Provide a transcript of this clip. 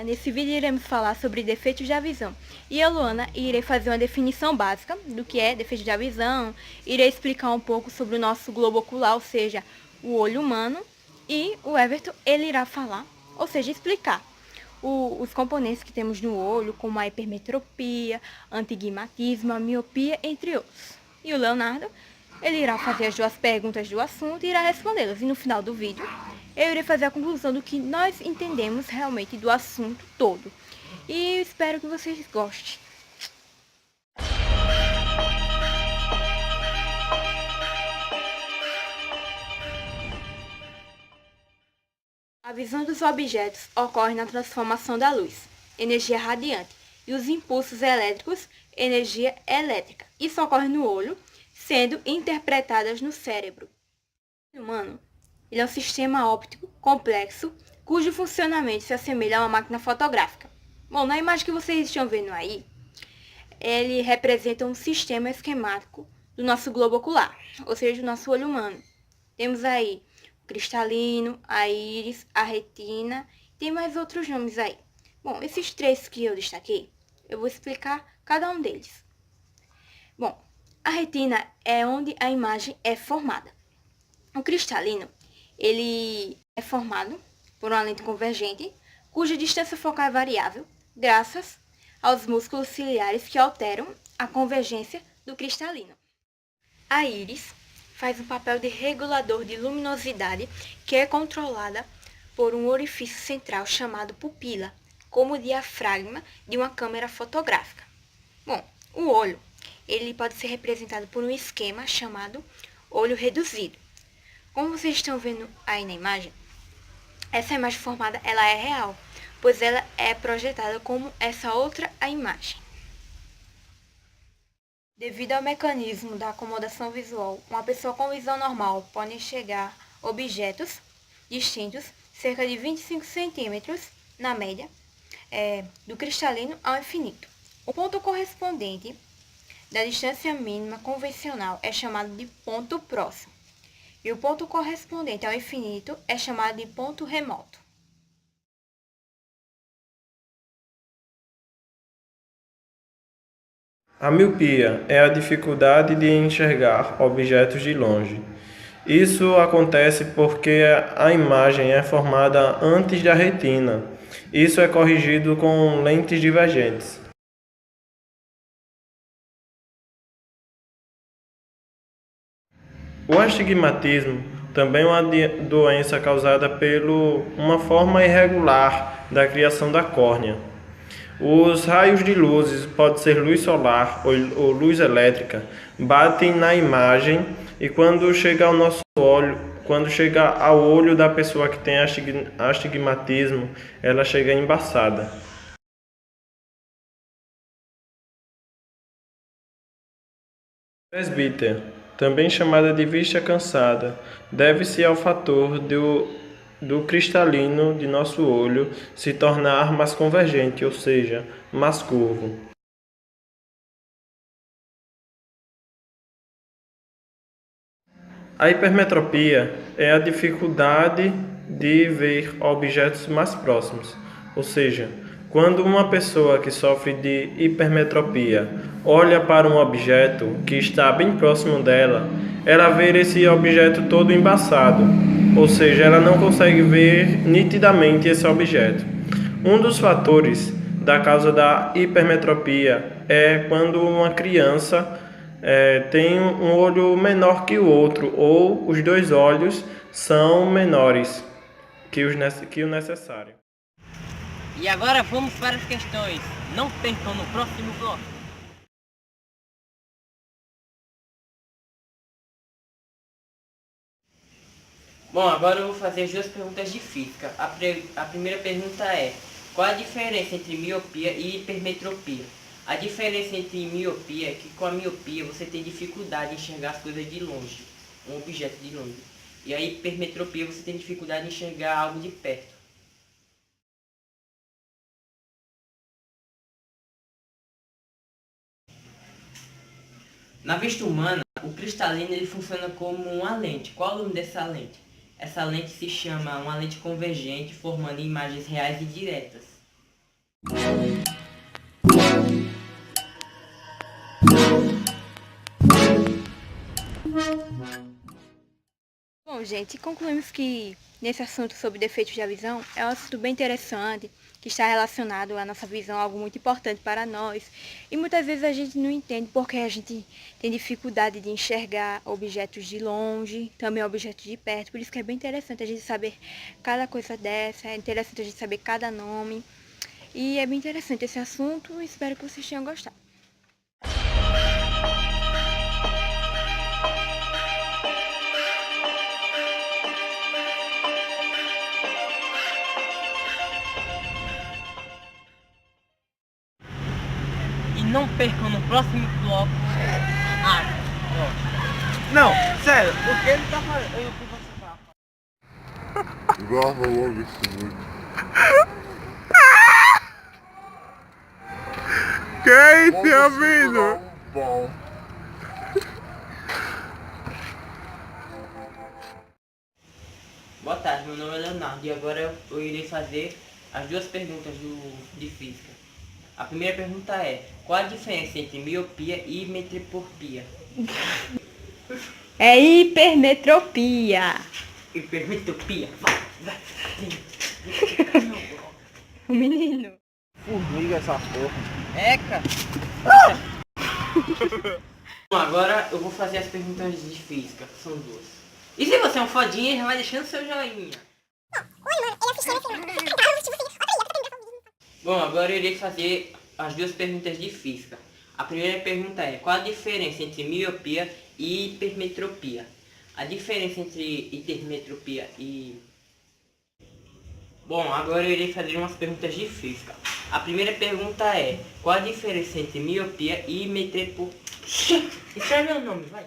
Nesse vídeo iremos falar sobre defeitos da visão. E eu, Luana, irei fazer uma definição básica do que é defeito da visão, irei explicar um pouco sobre o nosso globo ocular, ou seja, o olho humano, e o Everton, ele irá falar, ou seja, explicar os componentes que temos no olho, como a hipermetropia, antigmatismo, a miopia, entre outros. E o Leonardo, ele irá fazer as duas perguntas do assunto e irá respondê-las. E no final do vídeo, eu irei fazer a conclusão do que nós entendemos realmente do assunto todo. E eu espero que vocês gostem. A visão dos objetos ocorre na transformação da luz, energia radiante, e os impulsos elétricos, energia elétrica. Isso ocorre no olho, sendo interpretadas no cérebro. O humano, ele é um sistema óptico complexo, cujo funcionamento se assemelha a uma máquina fotográfica. Bom, na imagem que vocês estão vendo aí, ele representa um sistema esquemático do nosso globo ocular, ou seja, do nosso olho humano. Temos aí o cristalino, a íris, a retina, tem mais outros nomes aí. Bom, esses três que eu destaquei, eu vou explicar cada um deles. Bom, a retina é onde a imagem é formada. O cristalino, ele é formado por uma lente convergente, cuja distância focal é variável, graças aos músculos ciliares que alteram a convergência do cristalino. A íris faz um papel de regulador de luminosidade que é controlada por um orifício central chamado pupila, como o diafragma de uma câmera fotográfica. Bom, o olho, ele pode ser representado por um esquema chamado olho reduzido. Como vocês estão vendo aí na imagem, essa imagem formada ela é real, pois ela é projetada como essa outra a imagem. Devido ao mecanismo da acomodação visual, uma pessoa com visão normal pode enxergar objetos distintos cerca de 25 centímetros, na média, do cristalino ao infinito. O ponto correspondente da distância mínima convencional é chamado de ponto próximo. E o ponto correspondente ao infinito é chamado de ponto remoto. A miopia é a dificuldade de enxergar objetos de longe. Isso acontece porque a imagem é formada antes da retina. Isso é corrigido com lentes divergentes. O astigmatismo também é uma doença causada por uma forma irregular da criação da córnea. Os raios de luzes, pode ser luz solar ou luz elétrica, batem na imagem e quando chega ao nosso olho, quando chega ao olho da pessoa que tem astigmatismo, ela chega embaçada. Presbítero, também chamada de vista cansada, deve-se ao fator do cristalino de nosso olho se tornar mais convergente, ou seja, mais curvo. A hipermetropia é a dificuldade de ver objetos mais próximos, ou seja, quando uma pessoa que sofre de hipermetropia olha para um objeto que está bem próximo dela, ela vê esse objeto todo embaçado, ou seja, ela não consegue ver nitidamente esse objeto. Um dos fatores da causa da hipermetropia é quando uma criança tem um olho menor que o outro, ou os dois olhos são menores que o necessário. E agora vamos para as questões. Não percam no próximo bloco. Bom, agora eu vou fazer as duas perguntas de física. A primeira pergunta é: qual a diferença entre miopia e hipermetropia? A diferença entre miopia é que com a miopia você tem dificuldade em enxergar as coisas de longe, um objeto de longe. E a hipermetropia você tem dificuldade em enxergar algo de perto. Na vista humana, o cristalino ele funciona como uma lente. Qual o nome dessa lente? Essa lente se chama uma lente convergente, formando imagens reais e diretas. Bom, gente, concluímos que nesse assunto sobre defeitos da visão é um assunto bem interessante, que está relacionado à nossa visão, algo muito importante para nós. E muitas vezes a gente não entende porque a gente tem dificuldade de enxergar objetos de longe, também objetos de perto. Por isso que é bem interessante a gente saber cada coisa dessa, é interessante a gente saber cada nome. E é bem interessante esse assunto, espero que vocês tenham gostado. E não percam no próximo bloco. Não, sério, o que ele tá fazendo? O que você tá fazendo? Grava logo esse vídeo. Que é isso, meu amigo? Bom. Boa tarde, meu nome é Leonardo e agora eu irei fazer as duas perguntas de física. A primeira pergunta é: qual a diferença entre miopia e metropia? É hipermetropia. Hipermetropia. O menino. Formiga essa porra. Eca! Bom, agora eu vou fazer as perguntas de física, são duas. E se você é um fodinha, já vai deixando seu joinha. Bom, agora eu irei fazer as duas perguntas de física. A primeira pergunta é: qual a diferença entre miopia e hipermetropia? A diferença entre hipermetropia e... Bom, agora eu irei fazer umas perguntas de física. A primeira pergunta é: qual a diferença entre miopia e metropia? Escreve meu nome, vai.